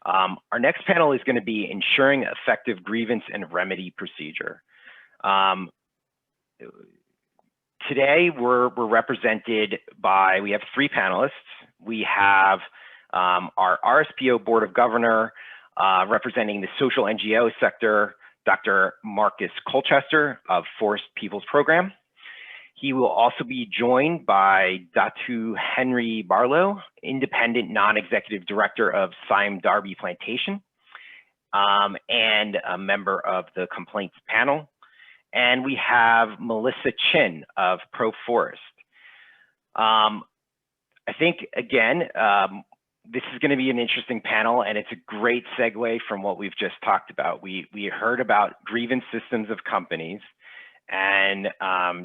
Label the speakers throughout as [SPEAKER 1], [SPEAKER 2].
[SPEAKER 1] Our next panel is going to be ensuring effective grievance and remedy procedure. Today, we're represented by, we have 3 panelists. We have our RSPO Board of Governor representing the social NGO sector, Dr. Marcus Colchester of Forest Peoples Program. He will also be joined by Datu Henry Barlow, Independent Non-Executive Director of Sime Darby Plantation, and a member of the complaints panel. And we have Melissa Chin of Pro Forest. I think, again, this is going to be an interesting panel, and it's a great segue from what we've just talked about. We heard about grievance systems of companies, and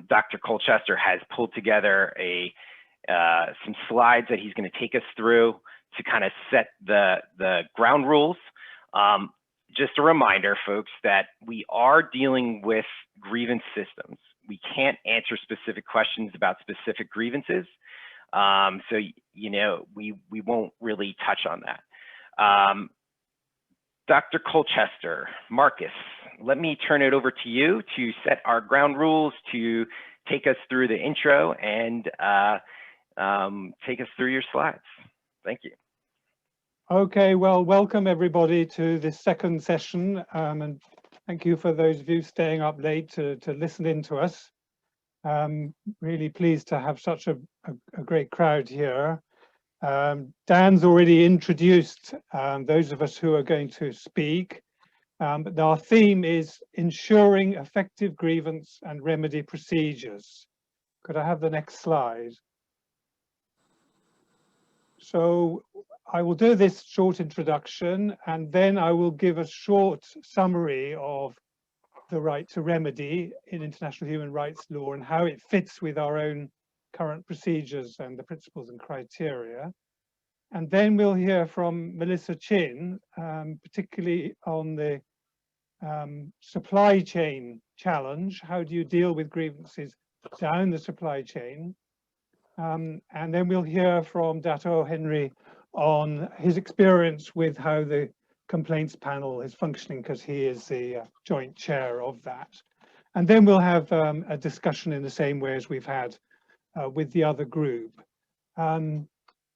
[SPEAKER 1] Dr. Colchester has pulled together some slides that he's going to take us through to kind of set the ground rules. Just a reminder, folks, that we are dealing with grievance systems. We can't answer specific questions about specific grievances. So, you know, we won't really touch on that. Dr. Colchester, Marcus, let me turn it over to you to set our ground rules, to take us through the intro and take us through your slides. Thank you.
[SPEAKER 2] Okay, well, welcome everybody to this second session, and thank you for those of you staying up late to listen in to us. Really pleased to have such a great crowd here. Dan's already introduced those of us who are going to speak, but our theme is ensuring effective grievance and remedy procedures. Could I have the next slide? So I will do this short introduction, and then I will give a short summary of the right to remedy in international human rights law and how it fits with our own current procedures and the principles and criteria. And then we'll hear from Melissa Chin, particularly on the supply chain challenge. How do you deal with grievances down the supply chain? And then we'll hear from Dato Henry on his experience with how the complaints panel is functioning, because he is the joint chair of that. And then we'll have a discussion in the same way as we've had with the other group.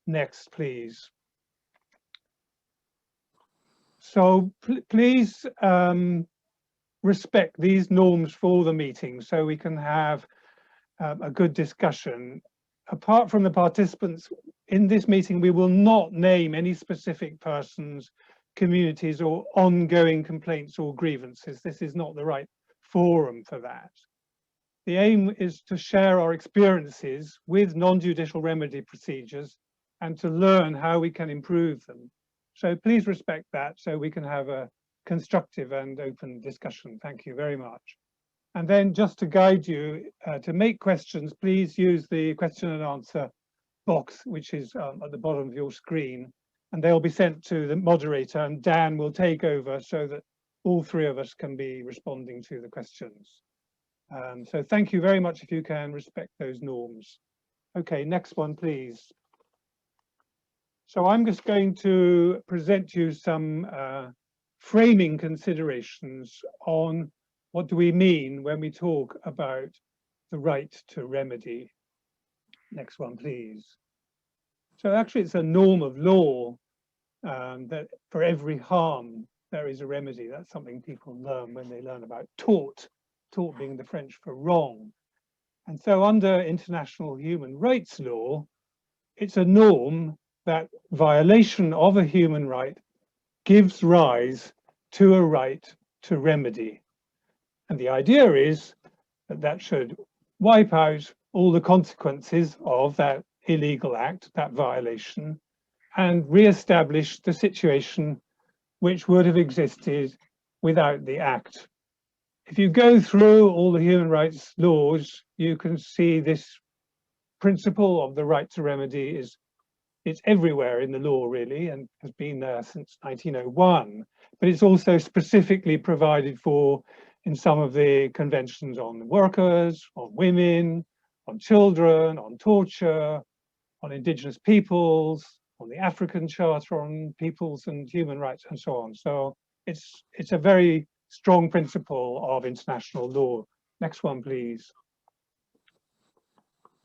[SPEAKER 2] Next, please. So please respect these norms for the meeting so we can have a good discussion. Apart from the participants in this meeting, we will not name any specific persons, communities, or ongoing complaints or grievances. This is not the right forum for that. The aim is to share our experiences with non-judicial remedy procedures and to learn how we can improve them. So please respect that so we can have a constructive and open discussion. Thank you very much. And then just to guide you, to make questions, please use the question and answer box, which is at the bottom of your screen, and they'll be sent to the moderator, and Dan will take over so that all 3 of us can be responding to the questions. So thank you very much if you can respect those norms. Okay, next one, please. So I'm just going to present you some framing considerations on what do we mean when we talk about the right to remedy. Next one, please. So actually it's a norm of law that for every harm there is a remedy. That's something people learn when they learn about tort, tort being the French for wrong. And so under international human rights law, it's a norm that violation of a human right gives rise to a right to remedy. And the idea is that that should wipe out all the consequences of that illegal act, that violation, and re-establish the situation which would have existed without the act. If you go through all the human rights laws, you can see this principle of the right to remedy it's everywhere in the law really, and has been there since 1901, but it's also specifically provided for in some of the conventions on workers, on women, on children, on torture, on indigenous peoples, on on the African Charter on peoples and human rights, and so on. So it's a very strong principle of international law. Next one, please.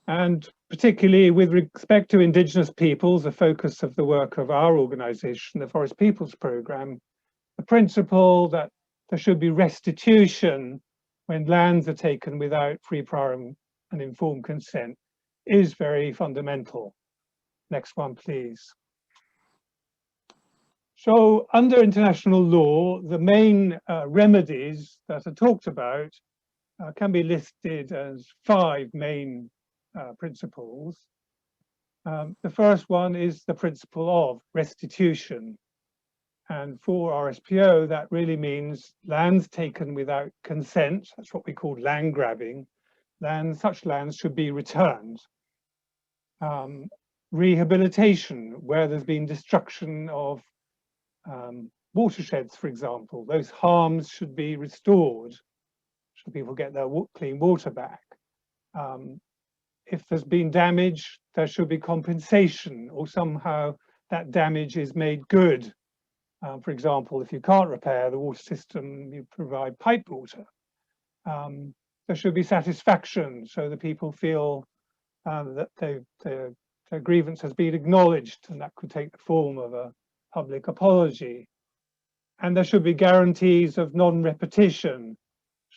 [SPEAKER 2] And particularly with respect to indigenous peoples, the focus of the work of our organization, the Forest Peoples Programme, the principle that there should be restitution when lands are taken without free, prior and informed consent is very fundamental. Next one, please. So under international law, the main remedies that are talked about can be listed as 5 main principles. The first one is the principle of restitution. And for RSPO, that really means lands taken without consent. That's what we call land grabbing. Such lands should be returned. Rehabilitation, where there's been destruction of watersheds, for example, those harms should be restored, so people get their clean water back. If there's been damage, there should be compensation, or somehow that damage is made good. For example, if you can't repair the water system, you provide piped water. There should be satisfaction, so the people feel that their grievance has been acknowledged, and that could take the form of a public apology. And there should be guarantees of non-repetition.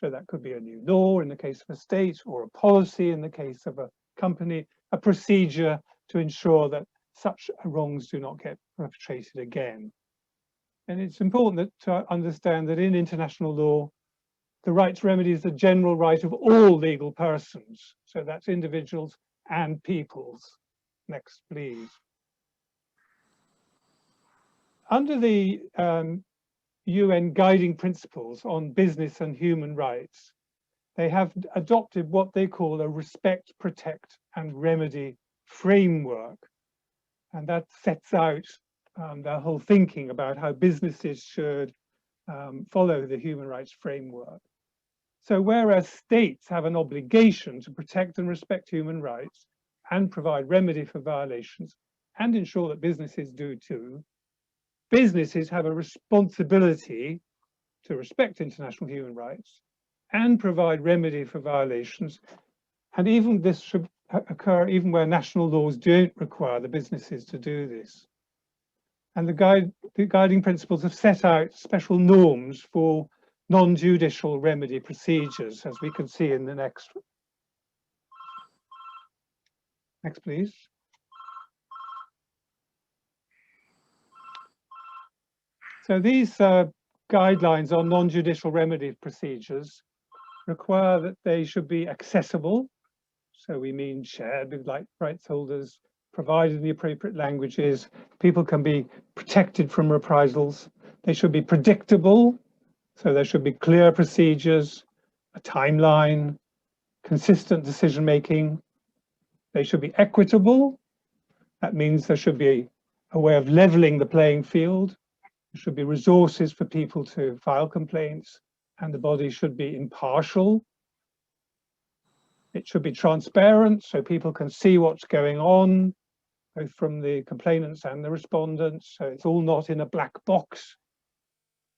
[SPEAKER 2] So that could be a new law in the case of a state, or a policy in the case of a company, a procedure to ensure that such wrongs do not get perpetrated again. And it's important to understand that in international law, the right to remedy is the general right of all legal persons. So that's individuals and peoples. Next, please. Under the UN guiding principles on business and human rights, they have adopted what they call a respect, protect, and remedy framework. And that sets out their whole thinking about how businesses should follow the human rights framework. So whereas states have an obligation to protect and respect human rights and provide remedy for violations and ensure that businesses do too, businesses have a responsibility to respect international human rights and provide remedy for violations. And even this should occur even where national laws don't require the businesses to do this. And the guiding principles have set out special norms for non-judicial remedy procedures, as we can see in the next. Next, please. So these guidelines on non-judicial remedy procedures require that they should be accessible. So we mean shared with rights holders, provided in the appropriate languages. People can be protected from reprisals. They should be predictable. So there should be clear procedures, a timeline, consistent decision-making. They should be equitable. That means there should be a way of leveling the playing field. There should be resources for people to file complaints, and the body should be impartial. It should be transparent, so people can see what's going on, both from the complainants and the respondents. So it's all not in a black box.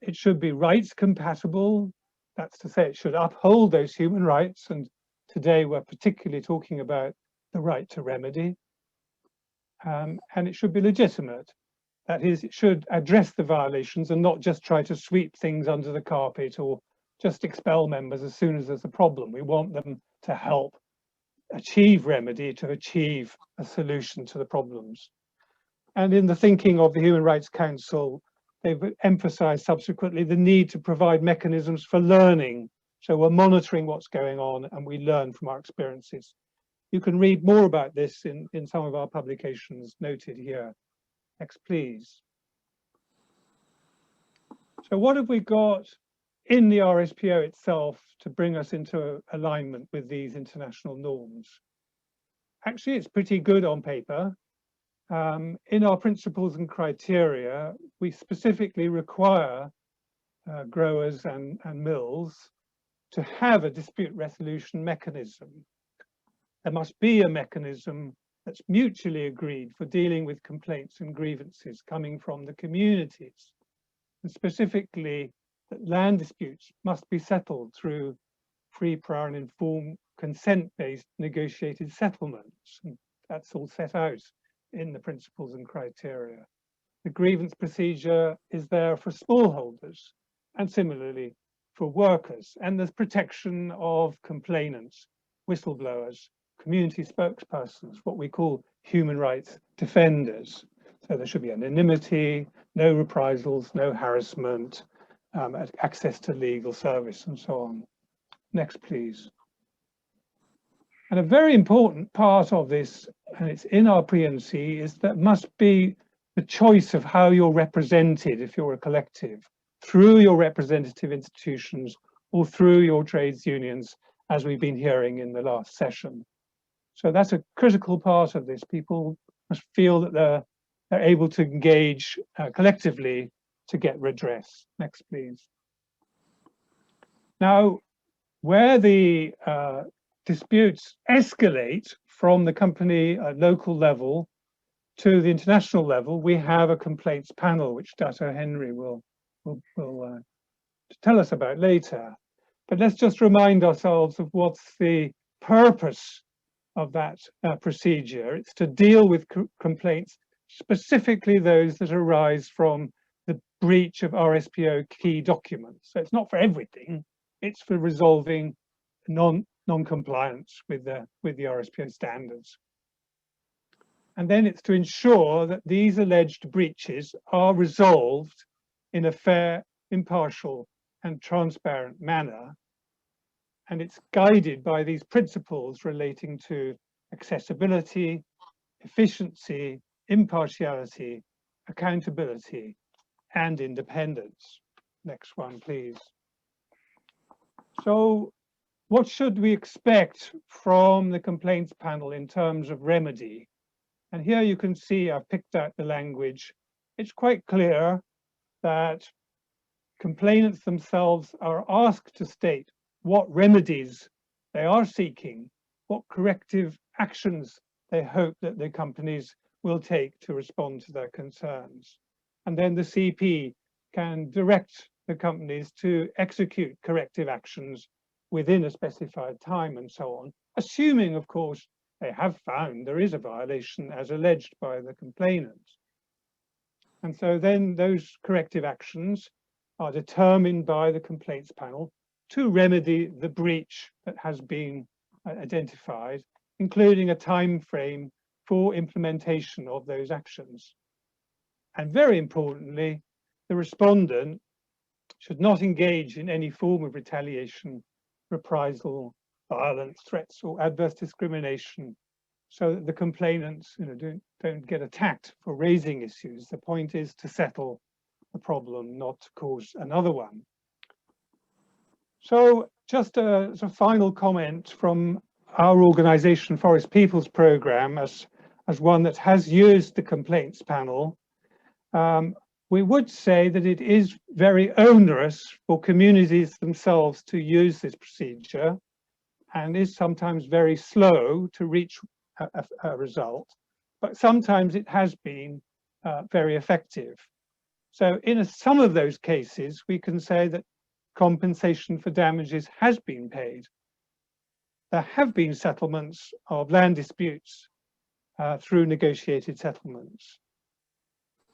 [SPEAKER 2] It should be rights compatible. That's to say, it should uphold those human rights. And today we're particularly talking about the right to remedy. And it should be legitimate. That is, it should address the violations and not just try to sweep things under the carpet or just expel members as soon as there's a problem. We want them to help achieve remedy, to achieve a solution to the problems. And in the thinking of the Human Rights Council, they've emphasized subsequently the need to provide mechanisms for learning. So we're monitoring what's going on and we learn from our experiences. You can read more about this in some of our publications noted here. Next, please. So what have we got in the RSPO itself to bring us into alignment with these international norms? Actually, it's pretty good on paper. In our principles and criteria, we specifically require growers and mills to have a dispute resolution mechanism. There must be a mechanism that's mutually agreed for dealing with complaints and grievances coming from the communities, and specifically that land disputes must be settled through free, prior and informed consent-based negotiated settlements. And that's all set out in the principles and criteria. The grievance procedure is there for smallholders and similarly for workers, and there's protection of complainants, whistleblowers, community spokespersons, what we call human rights defenders. So there should be anonymity, no reprisals, no harassment, access to legal service and so on. Next, please. And a very important part of this, and it's in our P&C, is that must be the choice of how you're represented if you're a collective, through your representative institutions or through your trades unions, as we've been hearing in the last session. So that's a critical part of this. People must feel that they're able to engage collectively to get redress. Next, please. Now, where the disputes escalate from the company at local level to the international level, we have a complaints panel, which Dr. Henry will tell us about later. But let's just remind ourselves of what's the purpose of that procedure. It's to deal with complaints, specifically those that arise from the breach of RSPO key documents. So it's not for everything, it's for resolving non-compliance with the RSPO standards. And then it's to ensure that these alleged breaches are resolved in a fair, impartial, and transparent manner. And it's guided by these principles relating to accessibility, efficiency, impartiality, accountability, and independence. Next one, please. So what should we expect from the complaints panel in terms of remedy? And here you can see I've picked out the language. It's quite clear that complainants themselves are asked to state what remedies they are seeking, what corrective actions they hope that the companies will take to respond to their concerns. And then the CP can direct the companies to execute corrective actions within a specified time and so on, assuming, of course, they have found there is a violation as alleged by the complainant. And so then those corrective actions are determined by the complaints panel to remedy the breach that has been identified, including a time frame for implementation of those actions. And very importantly, the respondent should not engage in any form of retaliation, reprisal, violence, threats, or adverse discrimination, so that the complainants don't get attacked for raising issues. The point is to settle the problem, not to cause another one. So just as a final comment from our organization, Forest Peoples Programme, as one that has used the complaints panel, we would say that it is very onerous for communities themselves to use this procedure and is sometimes very slow to reach a result, but sometimes it has been very effective. So in some of those cases, we can say that compensation for damages has been paid. There have been settlements of land disputes through negotiated settlements.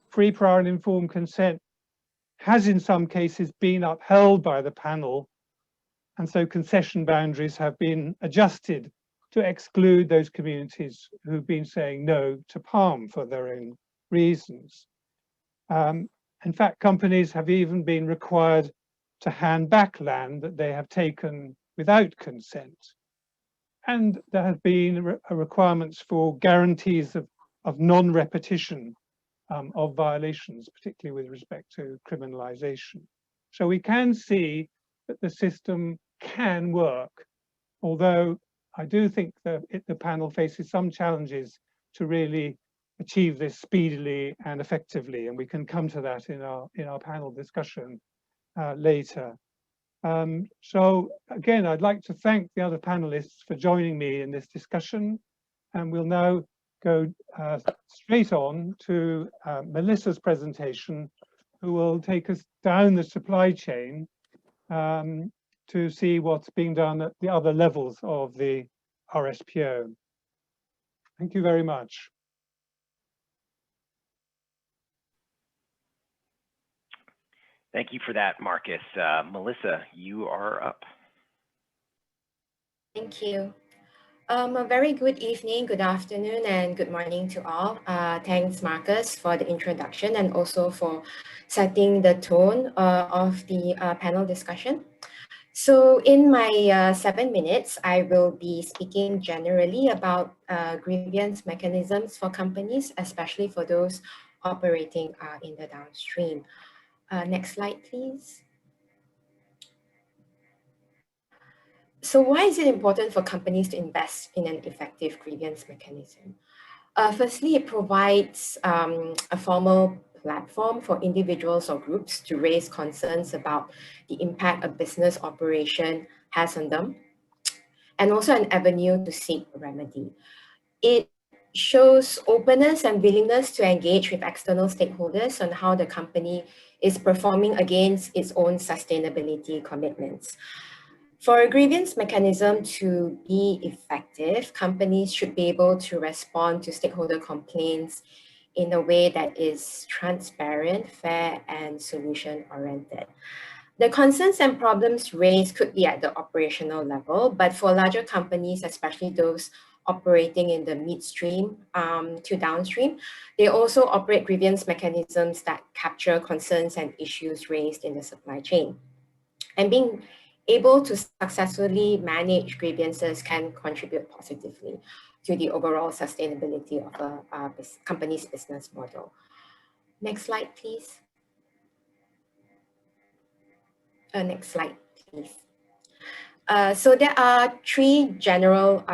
[SPEAKER 2] Free, prior and informed consent has in some cases been upheld by the panel, and so concession boundaries have been adjusted to exclude those communities who've been saying no to palm for their own reasons. In fact, companies have even been required to hand back land that they have taken without consent. And there have been requirements for guarantees of non-repetition of violations, particularly with respect to criminalization. So we can see that the system can work, although I do think that the panel faces some challenges to really achieve this speedily and effectively, and we can come to that in our panel discussion later. So again, I'd like to thank the other panelists for joining me in this discussion, and we'll now go straight on to Melissa's presentation, who will take us down the supply chain to see what's being done at the other levels of the RSPO. Thank you very much.
[SPEAKER 1] Thank you for that, Marcus. Melissa, you are up.
[SPEAKER 3] Thank you. A very good evening, good afternoon, and good morning to all. Thanks, Marcus, for the introduction and also for setting the tone of the panel discussion. So in my 7 minutes, I will be speaking generally about grievance mechanisms for companies, especially for those operating in the downstream. Next slide, please. So why is it important for companies to invest in an effective grievance mechanism? Firstly, it provides a formal platform for individuals or groups to raise concerns about the impact a business operation has on them, and also an avenue to seek a remedy. It shows openness and willingness to engage with external stakeholders on how the company is performing against its own sustainability commitments. For a grievance mechanism to be effective, companies should be able to respond to stakeholder complaints in a way that is transparent, fair, and solution-oriented. The concerns and problems raised could be at the operational level, but for larger companies, especially those operating in the midstream to downstream, they also operate grievance mechanisms that capture concerns and issues raised in the supply chain. And being able to successfully manage grievances can contribute positively to the overall sustainability of a company's business model. Next slide, please. Next slide, please. So there are three general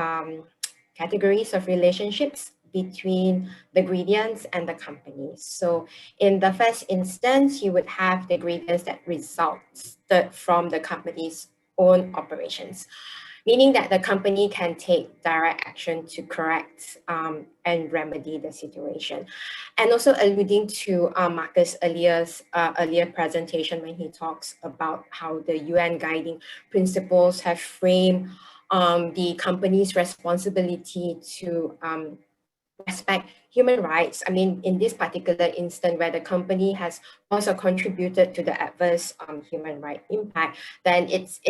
[SPEAKER 3] categories of relationships between the grievance and the company. So in the first instance, you would have the grievance that results from the company's own operations, meaning that the company can take direct action to correct and remedy the situation. And also alluding to Marcus' earlier presentation when he talks about how the UN guiding principles have framed the company's responsibility to respect human rights. I mean, in this particular instance where the company has also contributed to the adverse human right impact, then it's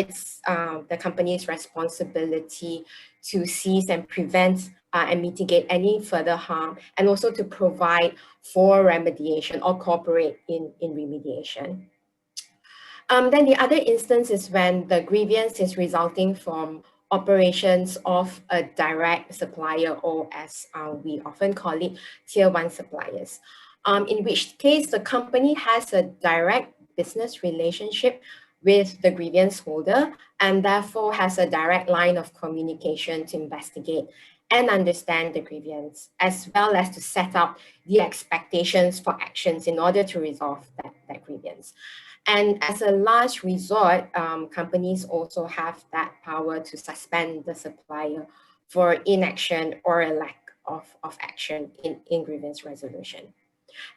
[SPEAKER 3] the company's responsibility to seize and prevent and mitigate any further harm, and also to provide for remediation or cooperate in remediation. Then the other instance is when the grievance is resulting from operations of a direct supplier, or as we often call it, tier 1 suppliers, in which case the company has a direct business relationship with the grievance holder and therefore has a direct line of communication to investigate and understand the grievance, as well as to set up the expectations for actions in order to resolve that grievance. And as a last resort, companies also have that power to suspend the supplier for inaction or a lack of action in grievance resolution.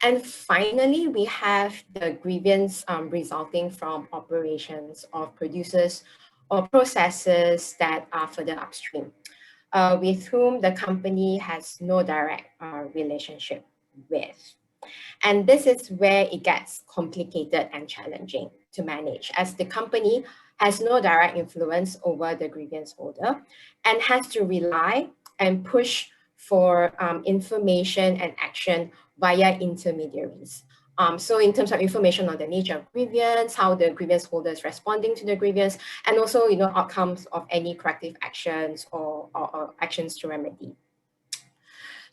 [SPEAKER 3] And finally, we have the grievance resulting from operations of producers or processes that are further upstream, with whom the company has no direct relationship with. And this is where it gets complicated and challenging to manage, as the company has no direct influence over the grievance holder and has to rely and push for information and action via intermediaries. So in terms of information on the nature of grievance, how the grievance holder is responding to the grievance, and also outcomes of any corrective actions or actions to remedy.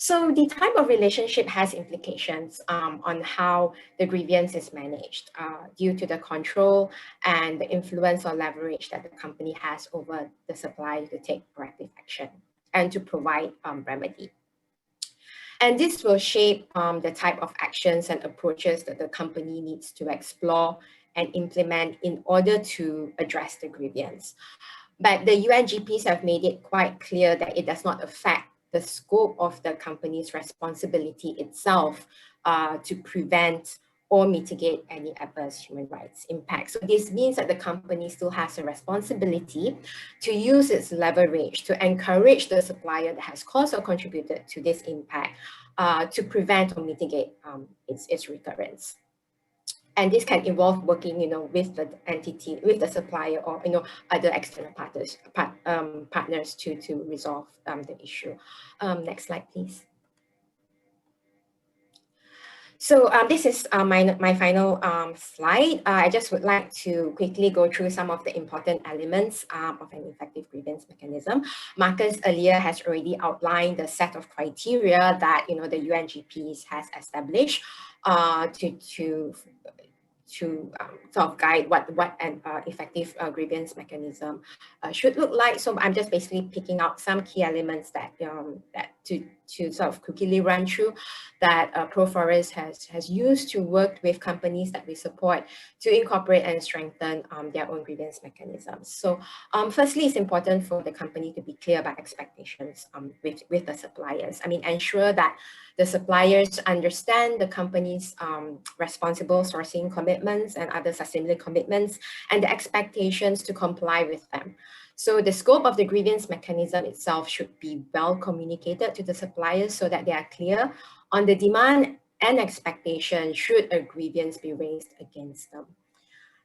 [SPEAKER 3] So the type of relationship has implications on how the grievance is managed due to the control and the influence or leverage that the company has over the supplier to take corrective action and to provide remedy. And this will shape the type of actions and approaches that the company needs to explore and implement in order to address the grievance. But the UNGPs have made it quite clear that it does not affect the scope of the company's responsibility itself to prevent or mitigate any adverse human rights impacts. So this means that the company still has a responsibility to use its leverage to encourage the supplier that has caused or contributed to this impact to prevent or mitigate its recurrence. And this can involve working, with the entity, with the supplier, or other external partners to resolve the issue. Next slide, please. So this is my final slide. I just would like to quickly go through some of the important elements of an effective grievance mechanism. Marcus earlier has already outlined the set of criteria that the UNGPs has established to sort of guide what an effective grievance mechanism should look like. So I'm just basically picking out some key elements that to sort of quickly run through that ProForest has used to work with companies that we support to incorporate and strengthen their own grievance mechanisms. So firstly, it's important for the company to be clear about expectations with the suppliers. I mean, ensure that the suppliers understand the company's responsible sourcing commitments and other sustainability commitments and the expectations to comply with them. So the scope of the grievance mechanism itself should be well communicated to the suppliers so that they are clear on the demand and expectation should a grievance be raised against them.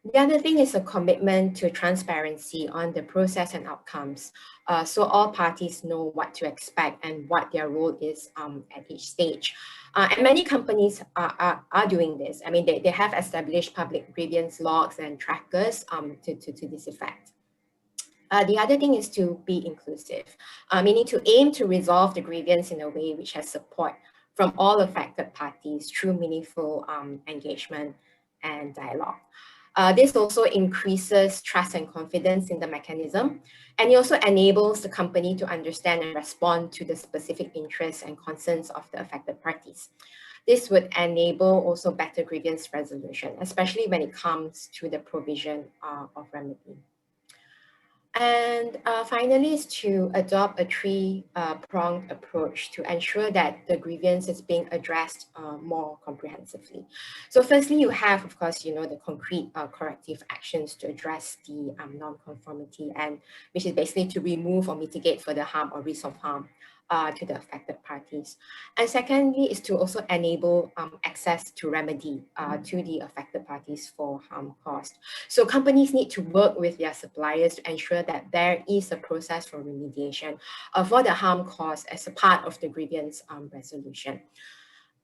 [SPEAKER 3] The other thing is a commitment to transparency on the process and outcomes. So all parties know what to expect and what their role is at each stage. And many companies are doing this. I mean, they have established public grievance logs and trackers to this effect. The other thing is to be inclusive, meaning to aim to resolve the grievance in a way which has support from all affected parties through meaningful engagement and dialogue. This also increases trust and confidence in the mechanism, and it also enables the company to understand and respond to the specific interests and concerns of the affected parties. This would enable also better grievance resolution, especially when it comes to the provision of remedy. And finally is to adopt a three-pronged approach to ensure that the grievance is being addressed more comprehensively. So firstly, you have, of course, the concrete corrective actions to address the non-conformity, and which is basically to remove or mitigate further harm or risk of harm to the affected parties. And secondly is to also enable access to remedy to the affected parties for harm caused. So companies need to work with their suppliers to ensure that there is a process for remediation for the harm caused as a part of the grievance resolution.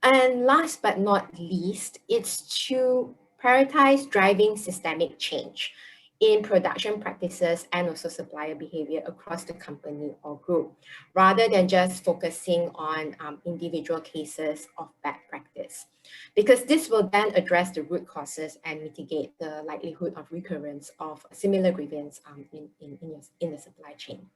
[SPEAKER 3] And last but not least, it's to prioritize driving systemic change in production practices and also supplier behavior across the company or group, rather than just focusing on individual cases of bad practice. Because this will then address the root causes and mitigate the likelihood of recurrence of similar grievance in the supply chain.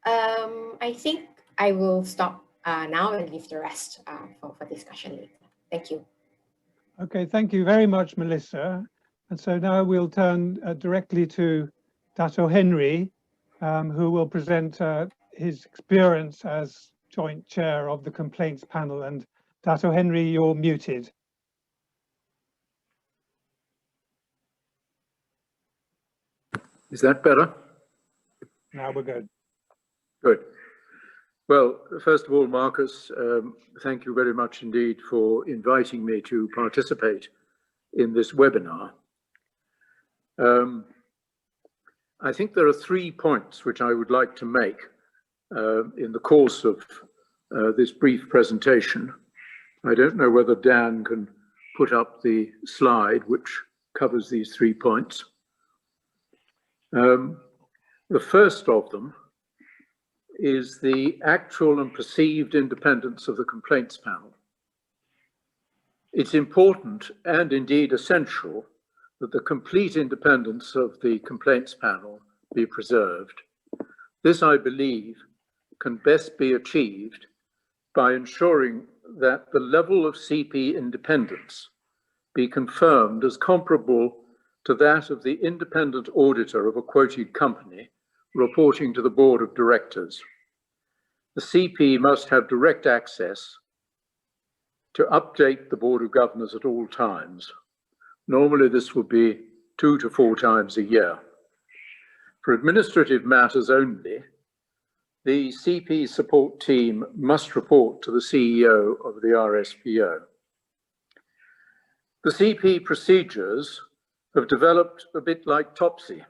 [SPEAKER 3] I think I will stop now and leave the rest for discussion later. Thank you.
[SPEAKER 2] Okay, thank you very much, Melissa. And so now we'll turn directly to Dato Henry, who will present his experience as joint chair of the complaints panel. And Dato Henry, you're muted.
[SPEAKER 4] Is that better?
[SPEAKER 2] Now we're good.
[SPEAKER 4] Good. Well, first of all, Marcus, thank you very much indeed for inviting me to participate in this webinar. I think there are 3 points which I would like to make in the course of this brief presentation. I don't know whether Dan can put up the slide which covers these 3 points. The first of them is the actual and perceived independence of the complaints panel. It's important and indeed essential that the complete independence of the complaints panel be preserved. This, I believe, can best be achieved by ensuring that the level of CP independence be confirmed as comparable to that of the independent auditor of a quoted company reporting to the board of directors. the CP must have direct access to update the Board of Governors at all times. Normally this would be 2 to 4 times a year. For administrative matters only, the CP support team must report to the CEO of the RSPO. The CP procedures have developed a bit like Topsy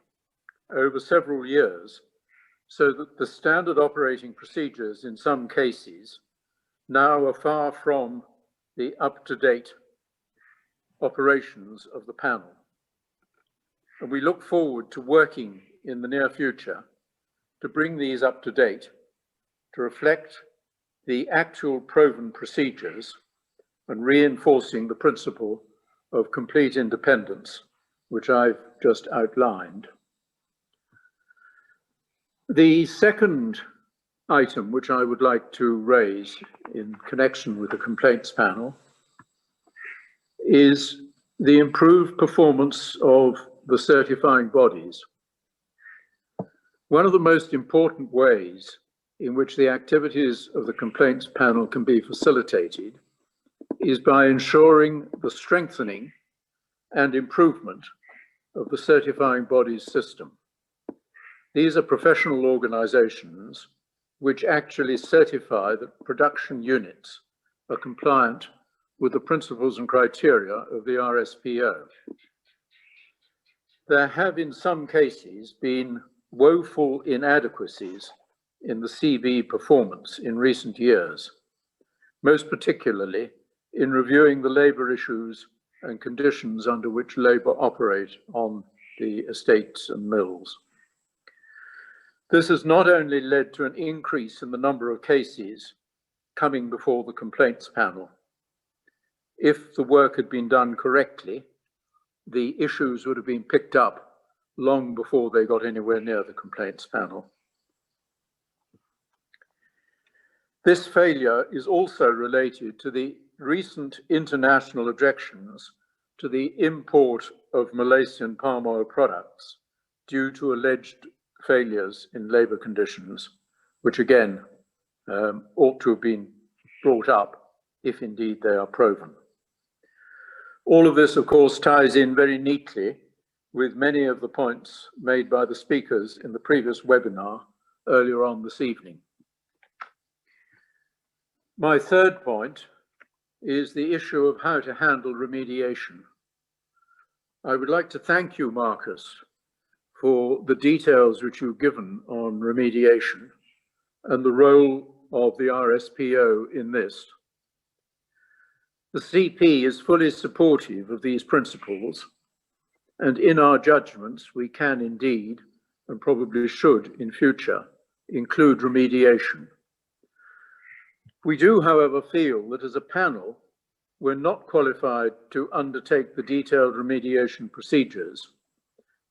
[SPEAKER 4] over several years, so that the standard operating procedures in some cases now are far from the up-to-date operations of the panel. And we look forward to working in the near future to bring these up to date, to reflect the actual proven procedures and reinforcing the principle of complete independence, which I've just outlined. The second item which I would like to raise in connection with the complaints panel is the improved performance of the certifying bodies. One of the most important ways in which the activities of the complaints panel can be facilitated is by ensuring the strengthening and improvement of the certifying bodies system. These are professional organizations which actually certify that production units are compliant with the principles and criteria of the RSPO. There have in some cases been woeful inadequacies in the CB performance in recent years, most particularly in reviewing the labour issues and conditions under which labour operate on the estates and mills. This has not only led to an increase in the number of cases coming before the complaints panel. If the work had been done correctly, the issues would have been picked up long before they got anywhere near the complaints panel. This failure is also related to the recent international objections to the import of Malaysian palm oil products due to alleged failures in labour conditions, which again ought to have been brought up if indeed they are proven. All of this, of course, ties in very neatly with many of the points made by the speakers in the previous webinar earlier on this evening. My third point is the issue of how to handle remediation. I would like to thank you, Marcus, for the details which you've given on remediation and the role of the RSPO in this. The CP is fully supportive of these principles, and in our judgments, we can indeed, and probably should in future, include remediation. We do, however, feel that as a panel, we're not qualified to undertake the detailed remediation procedures,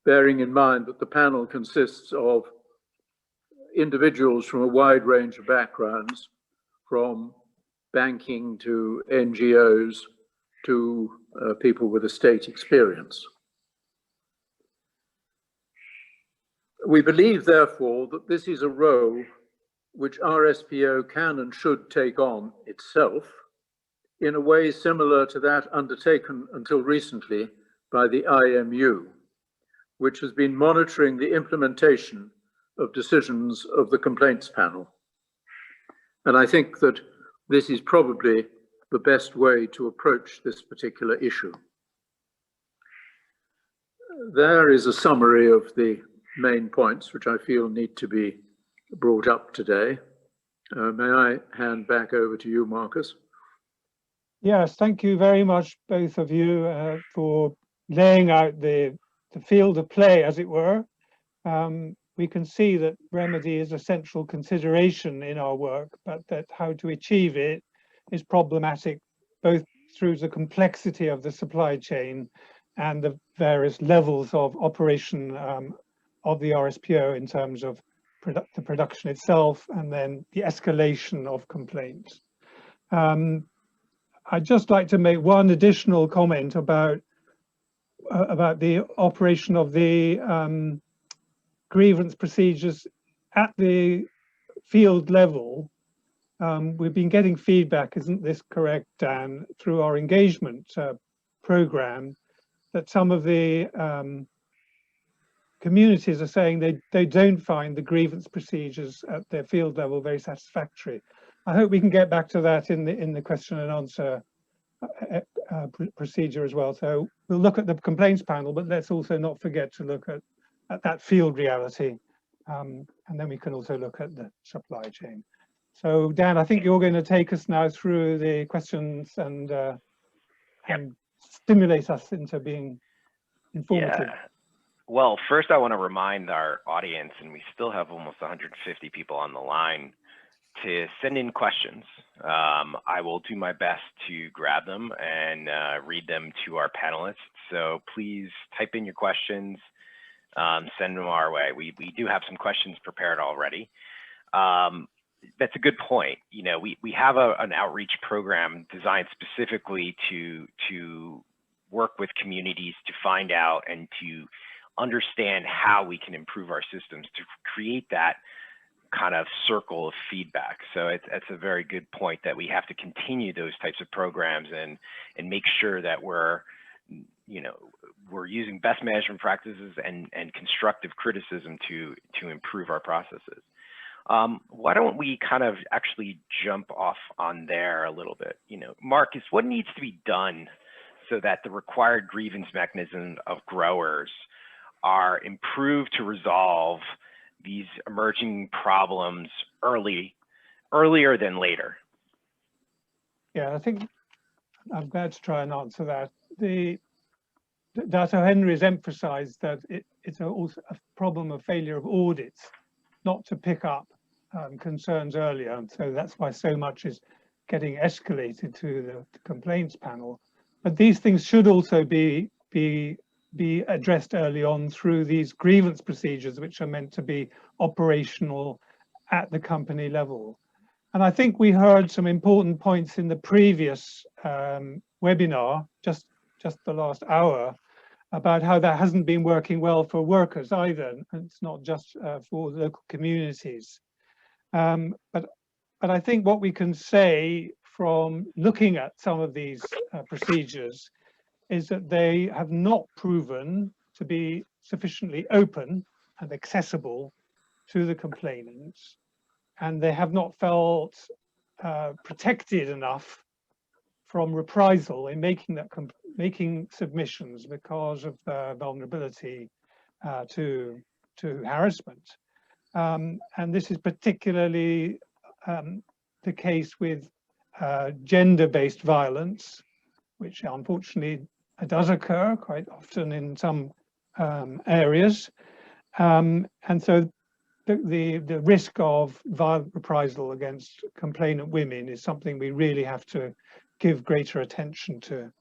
[SPEAKER 4] bearing in mind that the panel consists of individuals from a wide range of backgrounds, from banking to NGOs to people with estate experience. We believe, therefore, that this is a role which RSPO can and should take on itself in a way similar to that undertaken until recently by the IMU, which has been monitoring the implementation of decisions of the complaints panel. And I think that this is probably the best way to approach this particular issue. There is a summary of the main points which I feel need to be brought up today. May I hand back over to you, Marcus?
[SPEAKER 2] Yes, thank you very much, both of you, for laying out the field of play, as it were. We can see that remedy is a central consideration in our work, but that how to achieve it is problematic, both through the complexity of the supply chain and the various levels of operation of the RSPO in terms of the production itself and then the escalation of complaints. I'd just like to make one additional comment about the operation of the grievance procedures at the field level. we've been getting feedback, isn't this correct, Dan, through our engagement program, that some of the communities are saying they don't find the grievance procedures at their field level very satisfactory. I hope we can get back to that in the question and answer procedure as well. So we'll look at the complaints panel, but let's also not forget to look at that field reality. And then we can also look at the supply chain. So Dan, I think you're going to take us now through the questions and stimulate us into being informative.
[SPEAKER 1] Yeah. Well, first I want to remind our audience, and we still have almost 150 people on the line, to send in questions. I will do my best to grab them and read them to our panelists. So please type in your questions, send them our way. We do have some questions prepared already. That's a good point. You know, we have an outreach program designed specifically to work with communities to find out and to understand how we can improve our systems to create that kind of circle of feedback. So it's a very good point that we have to continue those types of programs and make sure that we're using best management practices and constructive criticism to improve our processes. Why don't we kind of actually jump off on there a little bit? You know, Marcus, what needs to be done so that the required grievance mechanism of growers are improved to resolve these emerging problems earlier than later?
[SPEAKER 2] Yeah, I think I'm glad to try and answer that. Dr. Henry has emphasized that it's also a problem of failure of audits, not to pick up concerns earlier. And so that's why so much is getting escalated to the complaints panel. But these things should also be addressed early on through these grievance procedures, which are meant to be operational at the company level. And I think we heard some important points in the previous webinar, just the last hour, about how that hasn't been working well for workers either. And it's not just for local communities. But I think what we can say from looking at some of these procedures is that they have not proven to be sufficiently open and accessible to the complainants, and they have not felt protected enough from reprisal in making submissions because of the vulnerability to harassment. And this is particularly the case with gender-based violence, which unfortunately does occur quite often in some areas. And so the risk of violent reprisal against complainant women is something we really have to give greater attention to.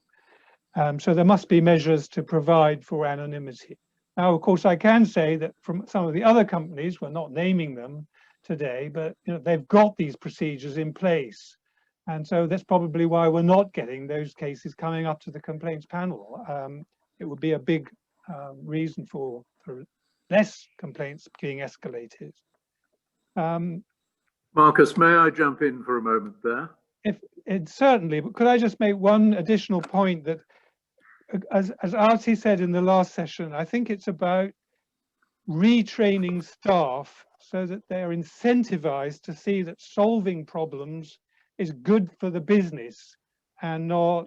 [SPEAKER 2] So there must be measures to provide for anonymity. Now, of course, I can say that from some of the other companies, we're not naming them today, but they've got these procedures in place. And so that's probably why we're not getting those cases coming up to the complaints panel. It would be a big reason for less complaints being escalated.
[SPEAKER 4] Marcus, may I jump in for a moment there?
[SPEAKER 2] Certainly, but could I just make one additional point that, as Artie said in the last session, I think it's about retraining staff so that they're incentivized to see that solving problems is good for the business and not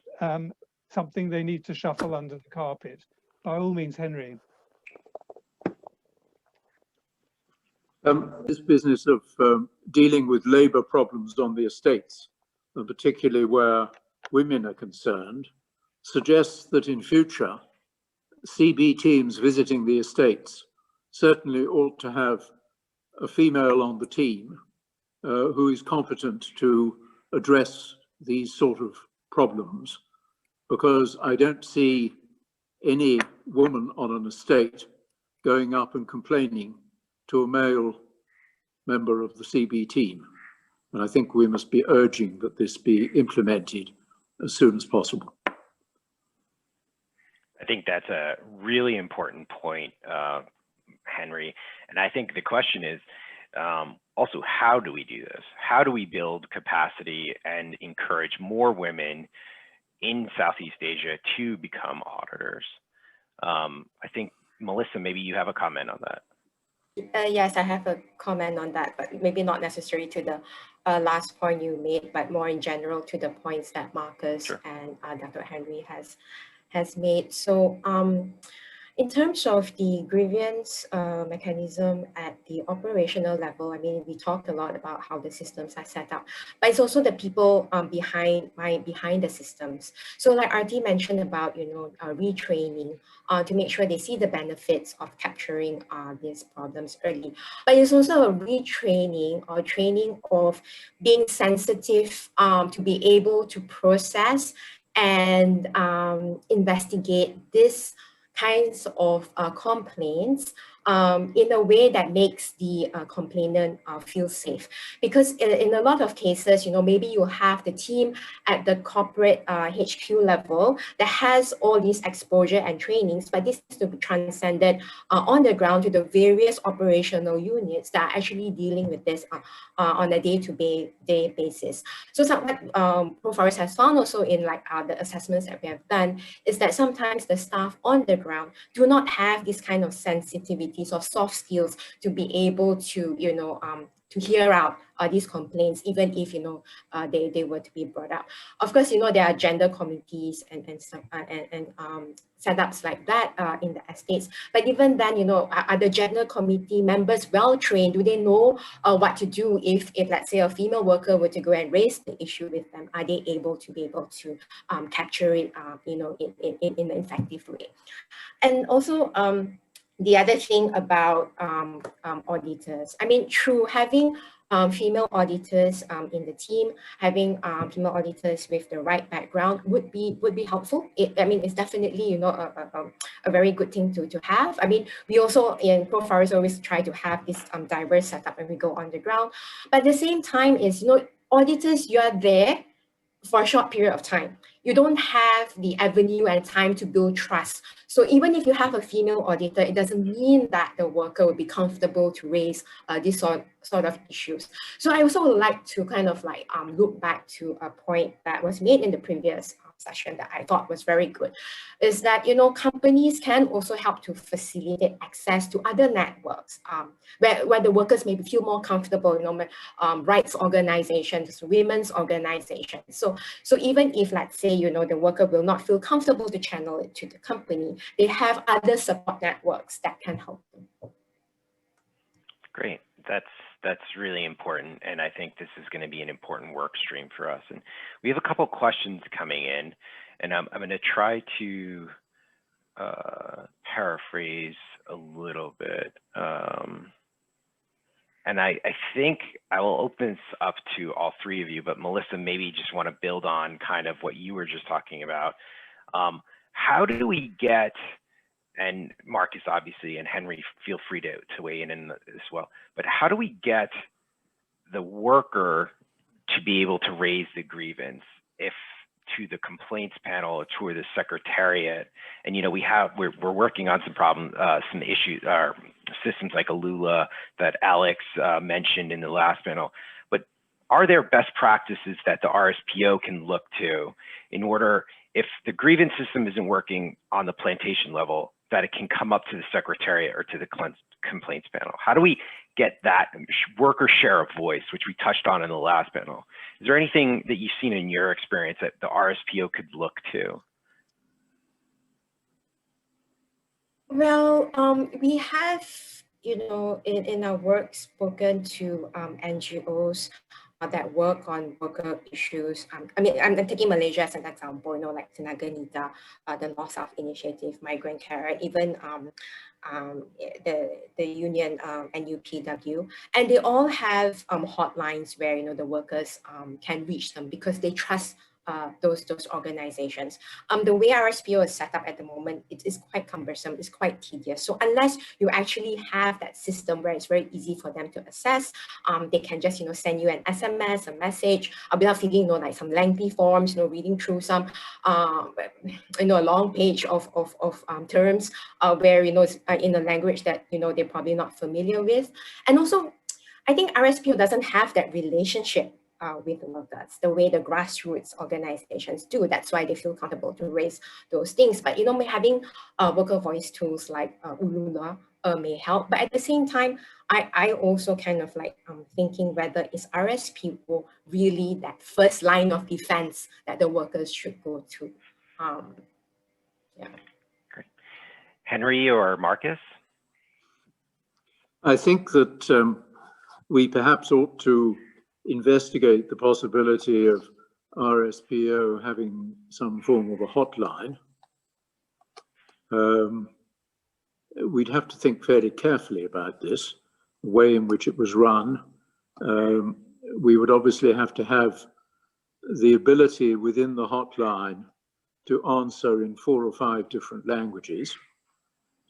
[SPEAKER 2] something they need to shuffle under the carpet. By all means, Henry.
[SPEAKER 4] This business of dealing with labour problems on the estates, and particularly where women are concerned, suggests that in future, CB teams visiting the estates certainly ought to have a female on the team who is competent to address these sort of problems, because I don't see any woman on an estate going up and complaining to a male member of the CB team. And I think we must be urging that this be implemented as soon as possible.
[SPEAKER 1] I think that's a really important point, Henry. And I think the question is, also, how do we do this? How do we build capacity and encourage more women in Southeast Asia to become auditors? I think, Melissa, maybe you have a comment on that.
[SPEAKER 3] Yes, I have a comment on that, but maybe not necessary to the last point you made, but more in general to the points that Marcus
[SPEAKER 1] Sure.
[SPEAKER 3] and Dr. Henry has made. So in terms of the grievance mechanism at the operational level, I mean, we talked a lot about how the systems are set up, but it's also the people behind the systems. So like RT mentioned about, retraining to make sure they see the benefits of capturing these problems early. But it's also a retraining or training of being sensitive to be able to process and investigate this kinds of complaints in a way that makes the complainant feel safe. Because in a lot of cases, maybe you have the team at the corporate HQ level that has all these exposure and trainings, but this needs to be transcended on the ground to the various operational units that are actually dealing with this on a day-to-day basis. So what ProForest has found also in the assessments that we have done is that sometimes the staff on the ground do not have this kind of sensitivities or soft skills to be able to, to hear out these complaints, even if, they were to be brought up. Of course, there are gender committees and setups like that in the estates. But even then, are the gender committee members well trained? Do they know what to do if let's say a female worker were to go and raise the issue with them? Are they able to capture it, in an effective way? And also, the other thing about auditors, I mean, through having female auditors in the team, having female auditors with the right background would be helpful. It's definitely a very good thing to have. I mean, we also in ProForest always try to have this diverse setup when we go on the ground. But at the same time, is auditors, you are there for a short period of time. You don't have the avenue and time to build trust. So even if you have a female auditor, it doesn't mean that the worker will be comfortable to raise this sort of issues. So I also would like to kind of look back to a point that was made in the previous session that I thought was very good, is that, companies can also help to facilitate access to other networks where the workers may feel more comfortable, rights organizations, women's organizations. So even if, let's say, the worker will not feel comfortable to channel it to the company, they have other support networks that can help them.
[SPEAKER 1] Great. That's really important, and I think this is going to be an important work stream for us. And we have a couple questions coming in, and I'm going to try to paraphrase a little bit. And I think I will open this up to all three of you, but Melissa, maybe just want to build on kind of what you were just talking about. How do we get, and Marcus obviously, and Henry, feel free to weigh in as well, but how do we get the worker to be able to raise the grievance if to the complaints panel or to the secretariat? And we're working on some issues, systems like Alula that Alex mentioned in the last panel, but are there best practices that the RSPO can look to in order, if the grievance system isn't working on the plantation level, that it can come up to the secretariat or to the complaints panel? How do we get that worker share of voice, which we touched on in the last panel? Is there anything that you've seen in your experience that the RSPO could look to?
[SPEAKER 3] Well, we have, in our work spoken to NGOs that work on worker issues. I'm taking Malaysia as an example, like Tenaga Nida, the North-South Initiative, Migrant Care, even the union NUPW, and they all have hotlines where the workers can reach them because they trust those organizations. The way RSPO is set up at the moment, it is quite cumbersome, it's quite tedious. So unless you actually have that system where it's very easy for them to access, they can just send you an SMS, a message, without filling like some lengthy forms, reading through some a long page of terms where it's in a language that they're probably not familiar with. And also, I think RSPO doesn't have that relationship with workers the way the grassroots organizations do. That's why they feel comfortable to raise those things. But having worker voice tools like Uluna may help. But at the same time, I also kind of like thinking whether is RSPO really that first line of defense that the workers should go to. Yeah.
[SPEAKER 1] Great. Henry or Marcus?
[SPEAKER 4] I think that we perhaps ought to investigate the possibility of RSPO having some form of a hotline. We'd have to think fairly carefully about this, the way in which it was run. We would obviously have to have the ability within the hotline to answer in 4 or 5 different languages.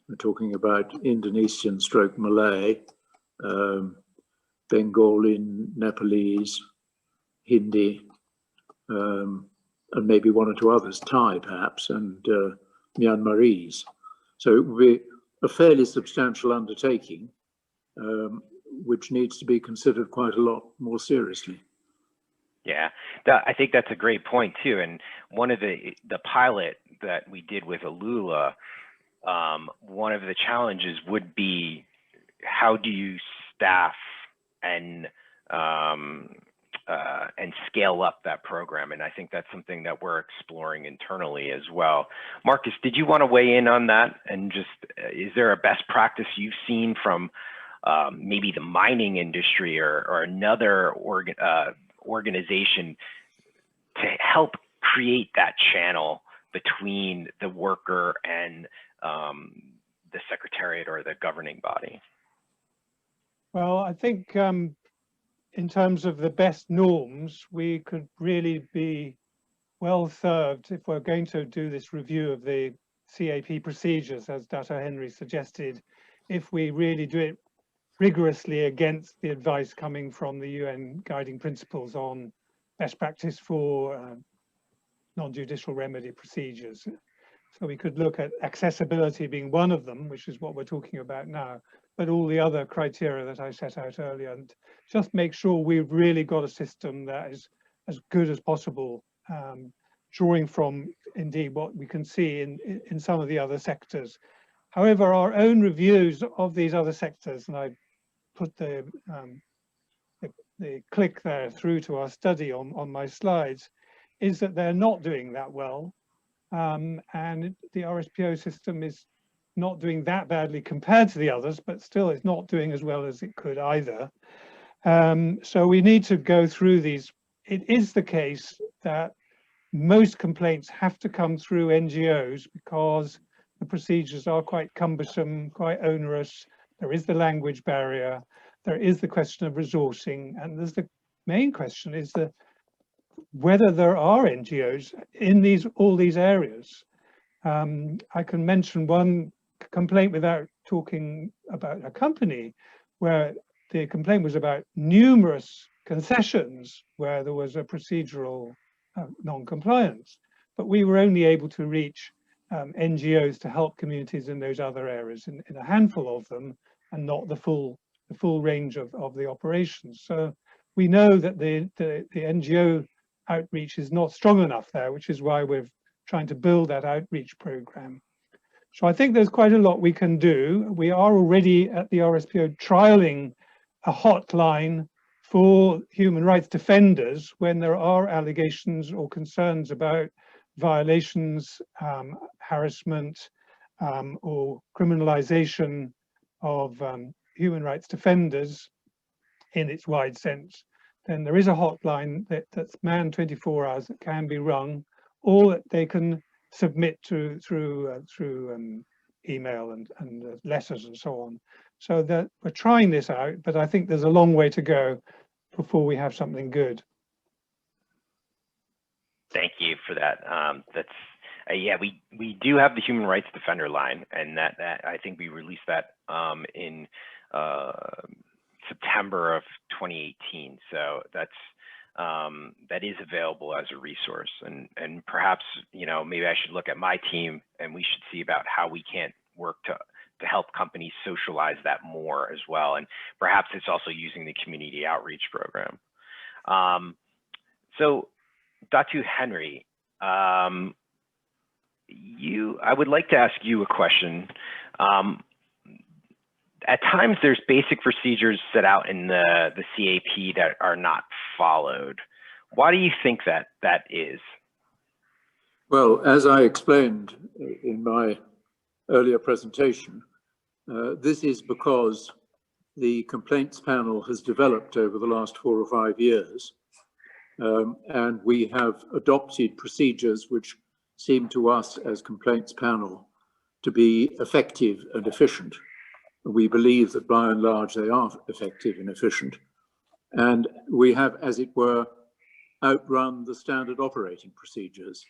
[SPEAKER 4] We're talking about Indonesian / Malay, Bengali, Nepalese, Hindi, and maybe 1 or 2 others, Thai perhaps, and Myanmarese. So it would be a fairly substantial undertaking, which needs to be considered quite a lot more seriously.
[SPEAKER 1] Yeah, I think that's a great point too. And one of the pilot that we did with Alula, one of the challenges would be how do you staff and scale up that program? And I think that's something that we're exploring internally as well. Marcus, did you want to weigh in on that? And just, is there a best practice you've seen from maybe the mining industry or another organization to help create that channel between the worker and the secretariat or the governing body?
[SPEAKER 2] Well, I think in terms of the best norms, we could really be well served if we're going to do this review of the CAP procedures, as Dr. Henry suggested, if we really do it rigorously against the advice coming from the UN guiding principles on best practice for non-judicial remedy procedures. So we could look at accessibility being one of them, which is what we're talking about now, but all the other criteria that I set out earlier, and just make sure we've really got a system that is as good as possible, drawing from indeed what we can see in some of the other sectors. However, our own reviews of these other sectors, and I put the click there through to our study on my slides, is that they're not doing that well. And the RSPO system is not doing that badly compared to the others, but still it's not doing as well as it could either. So we need to go through these. It is the case that most complaints have to come through NGOs because the procedures are quite cumbersome, quite onerous. There is the language barrier. There is the question of resourcing. And there's the main question is whether there are NGOs in all these areas. I can mention one complaint without talking about a company where the complaint was about numerous concessions where there was a procedural non-compliance, but we were only able to reach NGOs to help communities in those other areas, in a handful of them, and not the full range of the operations. So we know that the NGO outreach is not strong enough there, which is why we're trying to build that outreach program. So I think there's quite a lot we can do. We are already at the RSPO trialing a hotline for human rights defenders when there are allegations or concerns about violations, harassment, or criminalization of human rights defenders in its wide sense. Then there is a hotline that's manned 24 hours that can be rung, or that they can submit through email and letters and so on. So that we're trying this out, but I think there's a long way to go before we have something good.
[SPEAKER 1] Thank you for that. Yeah, we do have the Human Rights Defender line, and that I think we released that in September of 2018. So that is available as a resource, and perhaps maybe I should look at my team and we should see about how we can't work help companies socialize that more as well. And perhaps it's also using the community outreach program. So Datu Henry, I would like to ask you a question. At times there's basic procedures set out in the CAP that are not followed. Why do you think that is?
[SPEAKER 4] Well, as I explained in my earlier presentation, this is because the complaints panel has developed over the last 4 or 5 years, and we have adopted procedures which seem to us as complaints panel to be effective and efficient. We believe that by and large they are effective and efficient, and we have, as it were, outrun the standard operating procedures.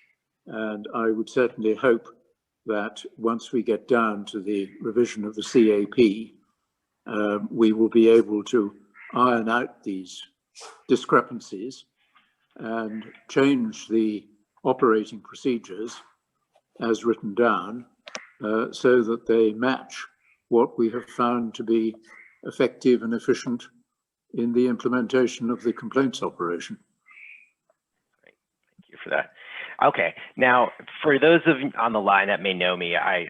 [SPEAKER 4] And I would certainly hope that once we get down to the revision of the CAP, we will be able to iron out these discrepancies and change the operating procedures as written down so that they match what we have found to be effective and efficient in the implementation of the complaints operation.
[SPEAKER 1] Great. Thank you for that. Okay, now for those of you on the line that may know me, I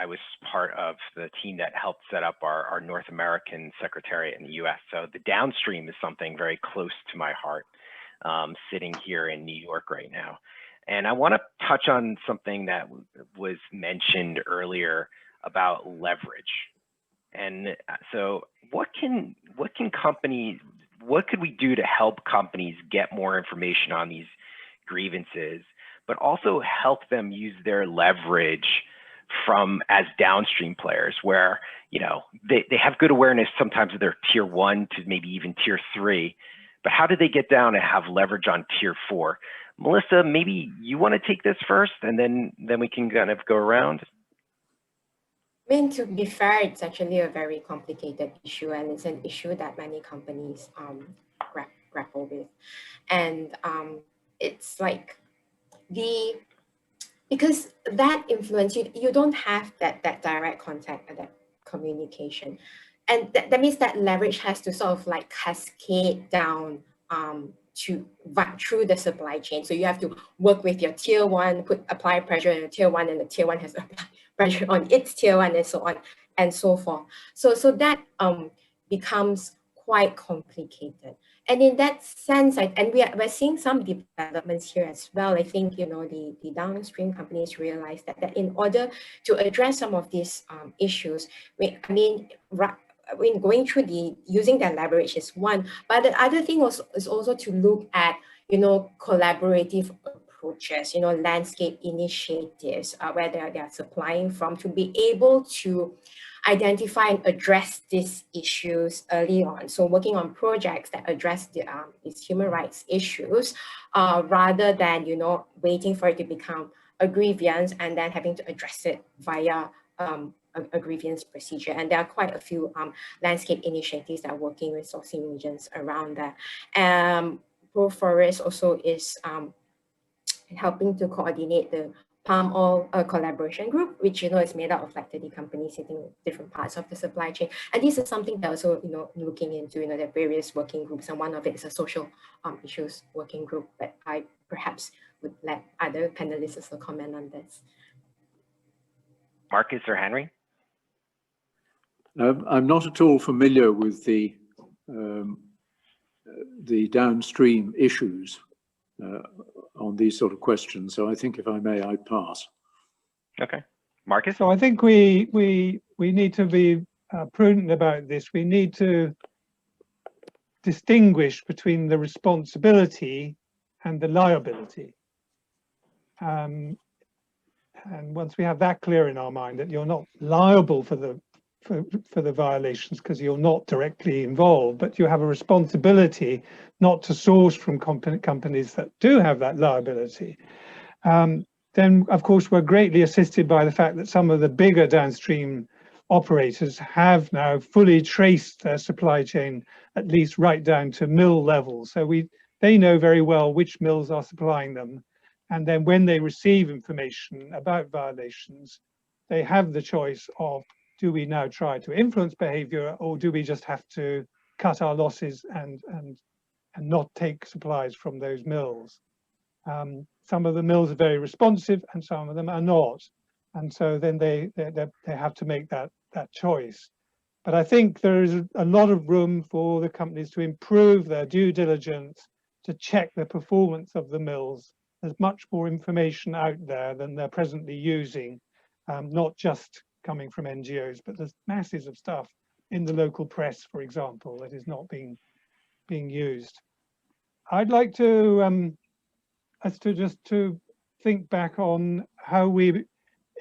[SPEAKER 1] was part of the team that helped set up our North American Secretariat in the US. So the downstream is something very close to my heart, sitting here in New York right now. And I want to touch on something that was mentioned earlier about leverage. And so what could we do to help companies get more information on these grievances, but also help them use their leverage from as downstream players where, they have good awareness sometimes of their tier 1 to maybe even tier 3, but how do they get down and have leverage on tier 4? Melissa, maybe you want to take this first and then we can kind of go around.
[SPEAKER 3] I mean, to be fair, it's actually a very complicated issue, and it's an issue that many companies grapple with. And it's like because that influence, you don't have that direct contact and that communication. And that means that leverage has to sort of like cascade down through the supply chain. So you have to work with your tier 1, apply pressure on your tier 1, and the tier 1 has to apply pressure on its tier 1, and so on and so forth. So that becomes quite complicated. And in that sense, and we're seeing some developments here as well. I think, the downstream companies realize that in order to address some of these issues, going through using that leverage is one, but the other thing is also to look at, collaborative approaches, landscape initiatives, where they are supplying from, to be able to identify and address these issues early on. So working on projects that address these human rights issues, rather than, waiting for it to become a grievance and then having to address it via a grievance procedure. And there are quite a few landscape initiatives that are working with sourcing regions around that. ProForest also is helping to coordinate the palm oil collaboration group, which is made up of like 30 companies sitting in different parts of the supply chain. And this is something that also looking into the various working groups, and one of it is a social issues working group. But I perhaps would let other panelists also comment on this.
[SPEAKER 1] Marcus or Henry?
[SPEAKER 4] I'm not at all familiar with the downstream issues on these sort of questions. So I think, if I may, I'd pass.
[SPEAKER 1] Okay. Marcus?
[SPEAKER 2] So I think we need to be prudent about this. We need to distinguish between the responsibility and the liability. And once we have that clear in our mind, that you're not liable for the violations because you're not directly involved, but you have a responsibility not to source from companies that do have that liability, then of course we're greatly assisted by the fact that some of the bigger downstream operators have now fully traced their supply chain, at least right down to mill level. So they know very well which mills are supplying them, and then when they receive information about violations, they have the choice of do we now try to influence behavior, or do we just have to cut our losses and not take supplies from those mills? Some of the mills are very responsive and some of them are not. And so then they have to make that choice. But I think there is a lot of room for the companies to improve their due diligence, to check the performance of the mills. There's much more information out there than they're presently using, not just coming from NGOs, but there's masses of stuff in the local press, for example, that is not being used. I'd like to to think back on how we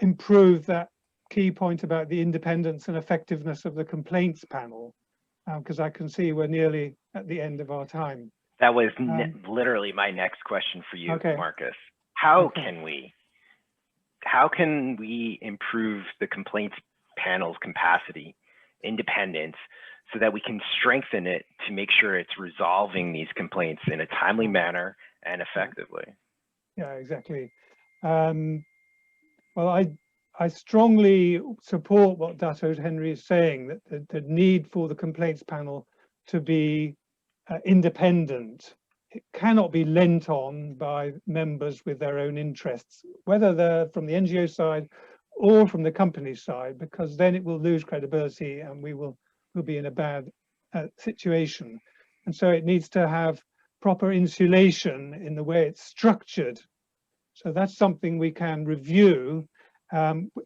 [SPEAKER 2] improve that key point about the independence and effectiveness of the complaints panel, because I can see we're nearly at the end of our time.
[SPEAKER 1] That was literally my next question for you,
[SPEAKER 2] okay.
[SPEAKER 1] Marcus. How can we improve the complaints panel's capacity, independence, so that we can strengthen it to make sure it's resolving these complaints in a timely manner and effectively?
[SPEAKER 2] Yeah, exactly. Well, I strongly support what Dato Henry is saying, that the need for the complaints panel to be independent. It cannot be lent on by members with their own interests, whether they're from the NGO side or from the company side, because then it will lose credibility and we'll be in a bad situation. And so it needs to have proper insulation in the way it's structured. So that's something we can review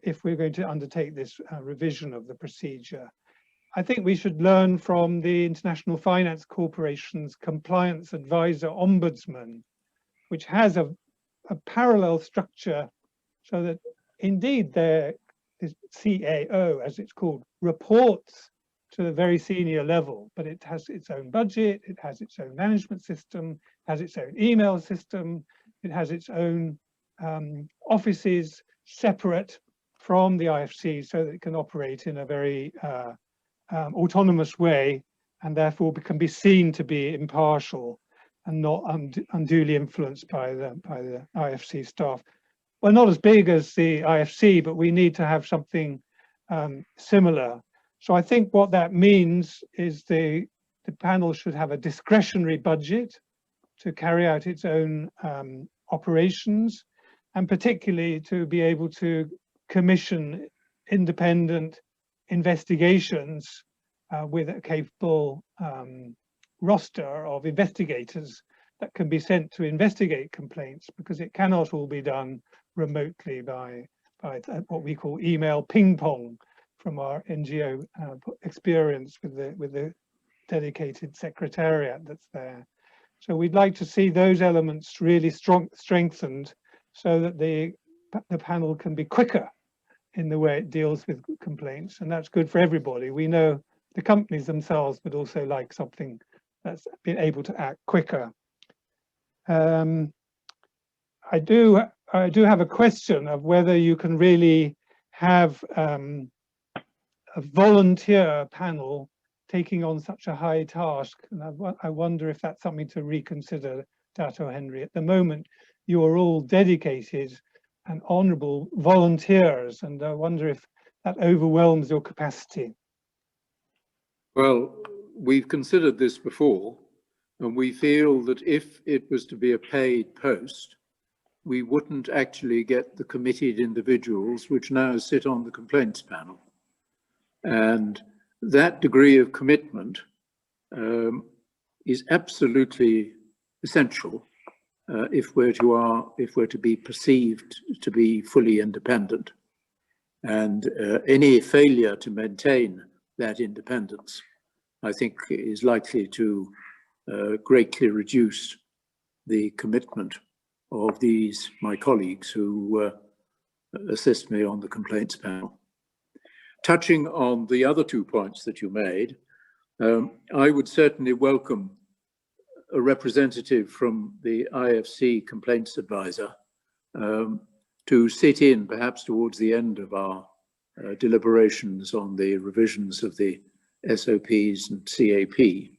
[SPEAKER 2] if we're going to undertake this revision of the procedure. I think we should learn from the International Finance Corporation's Compliance Advisor Ombudsman, which has a parallel structure, so that indeed the CAO, as it's called, reports to the very senior level, but it has its own budget, it has its own management system, has its own email system, it has its own offices separate from the IFC, so that it can operate in a very autonomous way, and therefore can be seen to be impartial and not unduly influenced by the IFC staff. Well, not as big as the IFC, but we need to have something similar. So I think what that means is the panel should have a discretionary budget to carry out its own operations, and particularly to be able to commission independent investigations with a capable roster of investigators that can be sent to investigate complaints, because it cannot all be done remotely by what we call email ping pong from our NGO experience with the dedicated secretariat that's there. So we'd like to see those elements really strengthened, so that the panel can be quicker in the way it deals with complaints, and that's good for everybody. We know the companies themselves would also like something that's been able to act quicker. I do have a question of whether you can really have a volunteer panel taking on such a high task, and I wonder if that's something to reconsider, Dato Henry. At the moment, you are all dedicated and honourable volunteers, and I wonder if that overwhelms your capacity.
[SPEAKER 4] Well, we've considered this before, and we feel that if it was to be a paid post, we wouldn't actually get the committed individuals which now sit on the complaints panel. And that degree of commitment is absolutely essential if we're to be perceived to be fully independent. And any failure to maintain that independence, I think, is likely to greatly reduce the commitment of my colleagues who assist me on the complaints panel. Touching on the other 2 points that you made, I would certainly welcome a representative from the IFC complaints advisor to sit in perhaps towards the end of our deliberations on the revisions of the SOPs and CAP,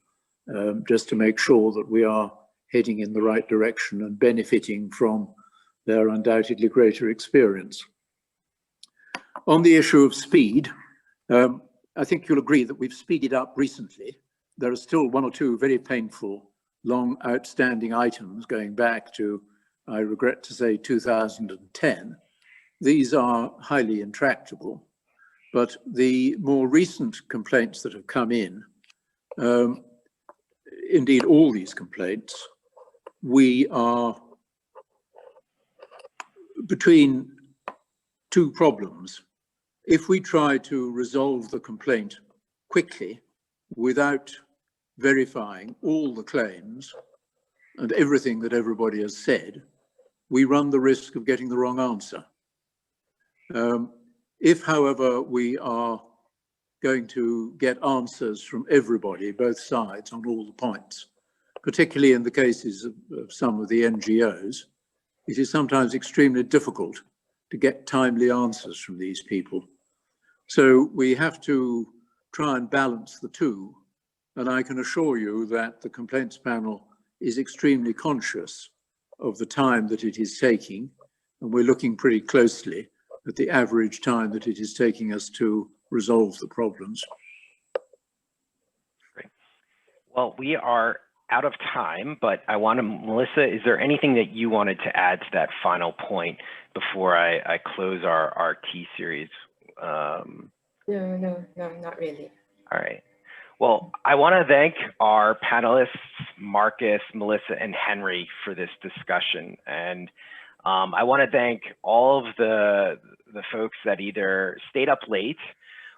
[SPEAKER 4] just to make sure that we are heading in the right direction and benefiting from their undoubtedly greater experience. On the issue of speed, I think you'll agree that we've speeded up recently. There are still one or two very painful, long outstanding items going back to, I regret to say, 2010. These are highly intractable, but the more recent complaints that have come in, indeed all these complaints, we are between two problems. If we try to resolve the complaint quickly without verifying all the claims and everything that everybody has said, we run the risk of getting the wrong answer. If, however, we are going to get answers from everybody, both sides, on all the points, particularly in the cases of some of the NGOs, it is sometimes extremely difficult to get timely answers from these people. So we have to try and balance the two. And I can assure you that the complaints panel is extremely conscious of the time that it is taking. And we're looking pretty closely at the average time that it is taking us to resolve the problems.
[SPEAKER 1] Great. Well, we are out of time, but I want to, Melissa, is there anything that you wanted to add to that final point before I close our T series?
[SPEAKER 3] No, not really.
[SPEAKER 1] All right. Well, I want to thank our panelists, Marcus, Melissa, and Henry, for this discussion. And I want to thank all of the folks that either stayed up late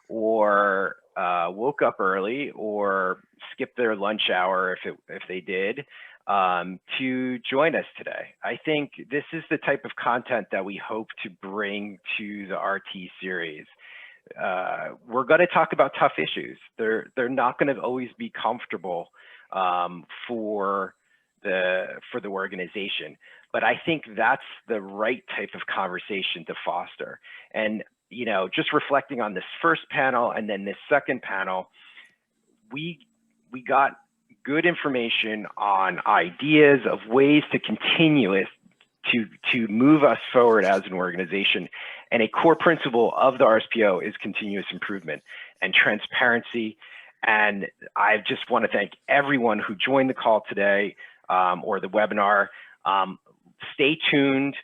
[SPEAKER 1] or woke up early or skipped their lunch hour if they did to join us today. I think this is the type of content that we hope to bring to the RT series. We're going to talk about tough issues. They're not going to always be comfortable for the organization, but I think that's the right type of conversation to foster. And you know, just reflecting on this first panel and then this second panel, we got good information on ideas of ways to continue it, to move us forward as an organization. And a core principle of the RSPO is continuous improvement and transparency. And I just want to thank everyone who joined the call today or the webinar. Stay tuned.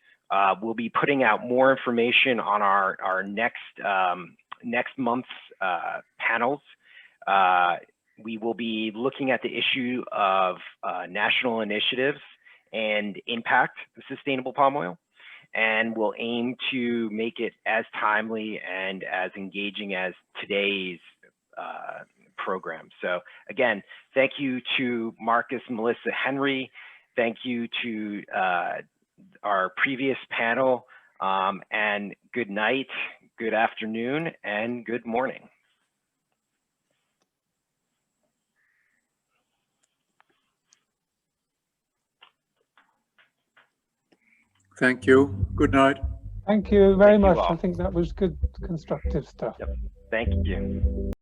[SPEAKER 1] We'll be putting out more information on our next month's panels. We will be looking at the issue of national initiatives and impact of sustainable palm oil. And we'll aim to make it as timely and as engaging as today's program. So again, thank you to Marcus, Melissa, Henry. Thank you to our previous panel, and good night, good afternoon, and good morning.
[SPEAKER 4] Thank you. Good night.
[SPEAKER 2] Thank you very
[SPEAKER 1] Thank you
[SPEAKER 2] much.
[SPEAKER 1] all.
[SPEAKER 2] I think that was good, constructive stuff.
[SPEAKER 1] Yep. Thank you.